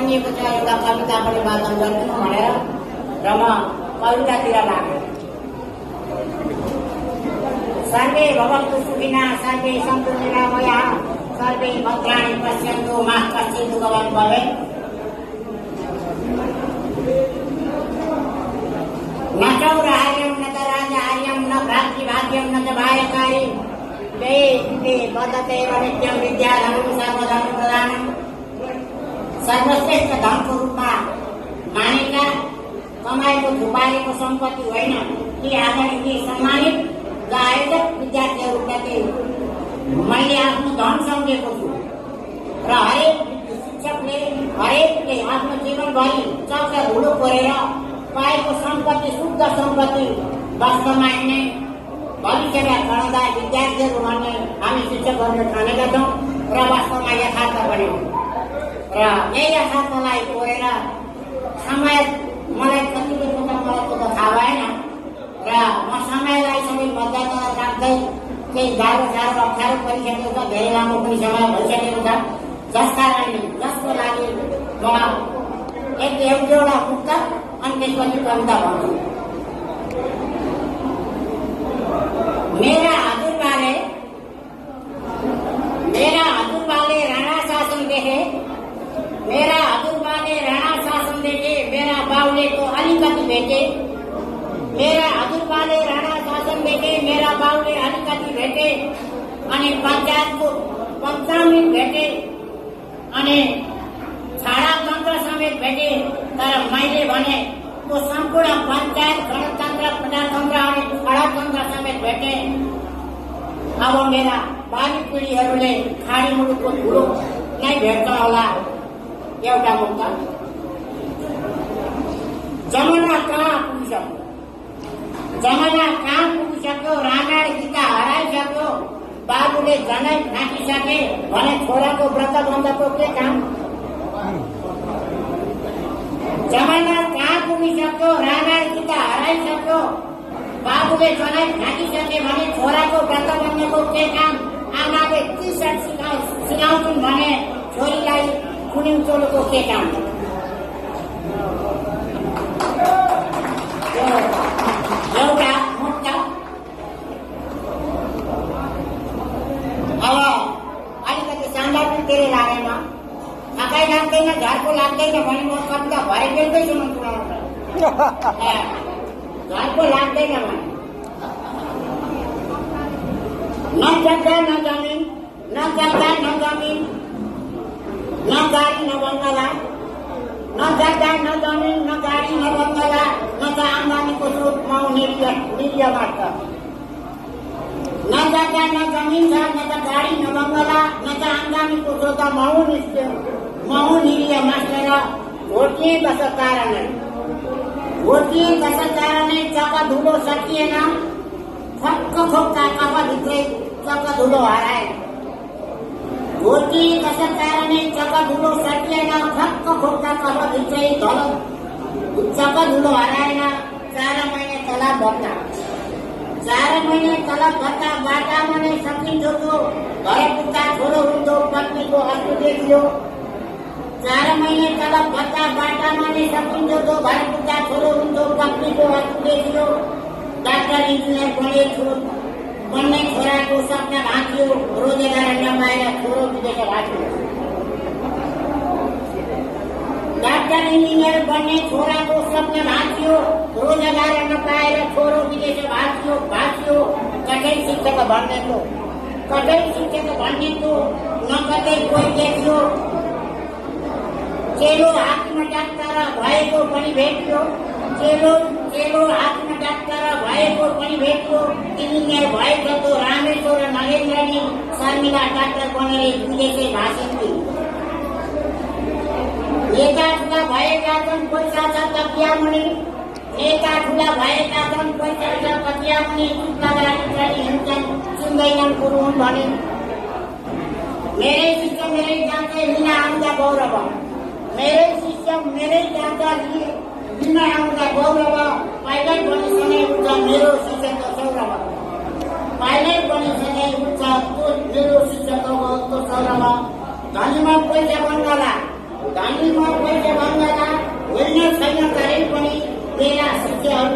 बनिएको छ एउटा कविता पनि वाचन गरिदिनु भनेर र म कवितातिर लागेँ। सर्वे भवन्तु सुखिनः सर्वे सन्तु निरामयाः सर्वे भद्राणि पश्यन्तु मा कश्चित् दुःखभाग् भवेत्। न चौरहार्यं न च राजहार्यं न भ्रातृभाग्यं न च भायकारी ते वदते नित्यं विद्याधनं सर्वधर्मप्रधानं। सर्वश्रेष्ठ धनको रूपमा मानेका कमाएको थुपारेको सम्पत्ति होइन कि आदरणीय सम्मानित र आयोजक विद्यार्थीहरूप्रति मैले आफ्नो धन सम्झेको छु र हरेक शिक्षकले हरेकले आफ्नो जीवनभरि चक्र धुलो कोरेर पाएको सम्पत्ति शुद्ध सम्पत्ति वास्तवमा नै भविष्यमा पढाउँदा विद्यार्थीहरू भन्ने हामी शिक्षकहरूले ठानेका छौँ र वास्तवमा यथार्थ पनि हो र यही यथार्थलाई कोरेर समय मलाई कतिको त मलाई त थाहा भएन र म समयलाई सबै मध्यमा राख्दै केही गाह्रो अप्ठ्यारो परिसकेको छ, धेरै लामो पनि समय भइसकेको छ, जसको लागि म एक एउटा पुस्तक अनि त्यसपछि कविता भन्छु। मेरा हजुरबाले राणा शासन देखे, मेरा हजुरबाले राणा शासन देखे, मेरा बाउले तो अलिकति भेटे, मेरा हजुरबाले राणा शासन देखे, मेरा बाउले अलिकति भेटे अनि पञ्चायतको 15 मिनट भेटे अनि छाडा तन्त्र समेत भेटे। तर मैले भने त्यो सम्पूर्ण पञ्चायत गणतन्त्र प्रजातन्त्र अनि छाडा तन्त्र समेत भेटे। अब मेरा भावी पिँढीहरूले खाडी मुलुकको धुलो नै भेट्छ होला। एउटा मुक्त जमाना कहाँ पुगिसक्यो, रामायण गीता हराइसक्यो, बाबुले जनै फ्याँकिसके भने छोराको व्रत बन्धको के काम। जमाना कहाँ पुगिसक्यो, रामायण गीता हराइसक्यो, बाबुले जनै फ्याँकिसके भने छोराको व्रत बन्धको के काम। आमाले टी-सर्ट सिलाउँछन् भने छोरीलाई कुनिङ चोलोको के काम। एउटा मुक्त अब अलिकति सान्दर्भिक धेरै लागेन, थकाइ लाग्दैन, झर्को लाग्दैन भने म कविता भरे बेलकै सुनाउँछु। झर्को लाग्दैन भने न जग्गा न जमिन, न जग्गा न जमिन, न गाडी न बङ्गला, न जग्गा न जमिन, न गाडी न बङ्गला, न त आम्दानीको स्रोत माउ निर्यात। न जग्गा न जमिन छ, न त गाडी न बङ्गला, न त आम्दानीको स्रोत माउ निर्यात मास्टर। भोटिए कसो कारणले चक्का धुलो सकिएन, फक्क खोक्का कपाभित्रै चक्का धुलो हराए। भोटिए कसो कारणले चक्का धुलो सकिएन, फक्क खोक्का कपाभित्रै चक्का धुलो हराएन। 4 महिने तलब भत्ता बाटामा नै सकिन्थ्यो जो घर पुग्दा छोरो हुन्थ्यो पत्नीको अस्तु देखियो। 4 महिने तलब भत्ता बाटामा नै सकिन्थ्यो जो घर पुग्दा छोरो हुन्थ्यो पत्नीको अस्तु देखियो। डाक्टर इन्जिनियर बन्ने छोराको सपना भाँच्यो, रोजगार नपाएर छोरो विदेश भाग्यो। डाक्टर इन्जिनियर बन्ने छोराको सपना भाँच्यो, रोजगार नपाएर छोरो विदेश भाग्यो। कतै शिक्षक भन्नेको न कतै कोही देखियो। चेलो हातमा डाक्टर भएको पनि भेट्यो, चेलो हातमा डाक्टर भएको पनि भेट्यो। इन्जिनियर भएको त रामेश्वर नरेन्द्रनी शर्मिला डाक्टर बनेर विदेशै भाषिन्थे। नेता ठुला भएका छन् पैसा छ तकियामुनि, नेता ठुला भएका छन् पैसा छ तकियामुनि, चुप्ला गाडी हिँड्छन् सुन्दैनन् गुरु हुन् भने। मेरै शिष्य मेरै जान्छ लिन आउँदा गौरव, मेरै शिष्य मेरै जान्छ लिन आउँदा गौरव। पाइलट बनिसँगै उठ्छ मेरो शिष्यको सौरभ, पाइलट बनिसँगै उठ्छ मेरो शिष्यको सौरभ। धनीमा पैसा बन्नला धनी पैसा भन्दा होइन छैन, तरै पनि मेरा शिष्यहरू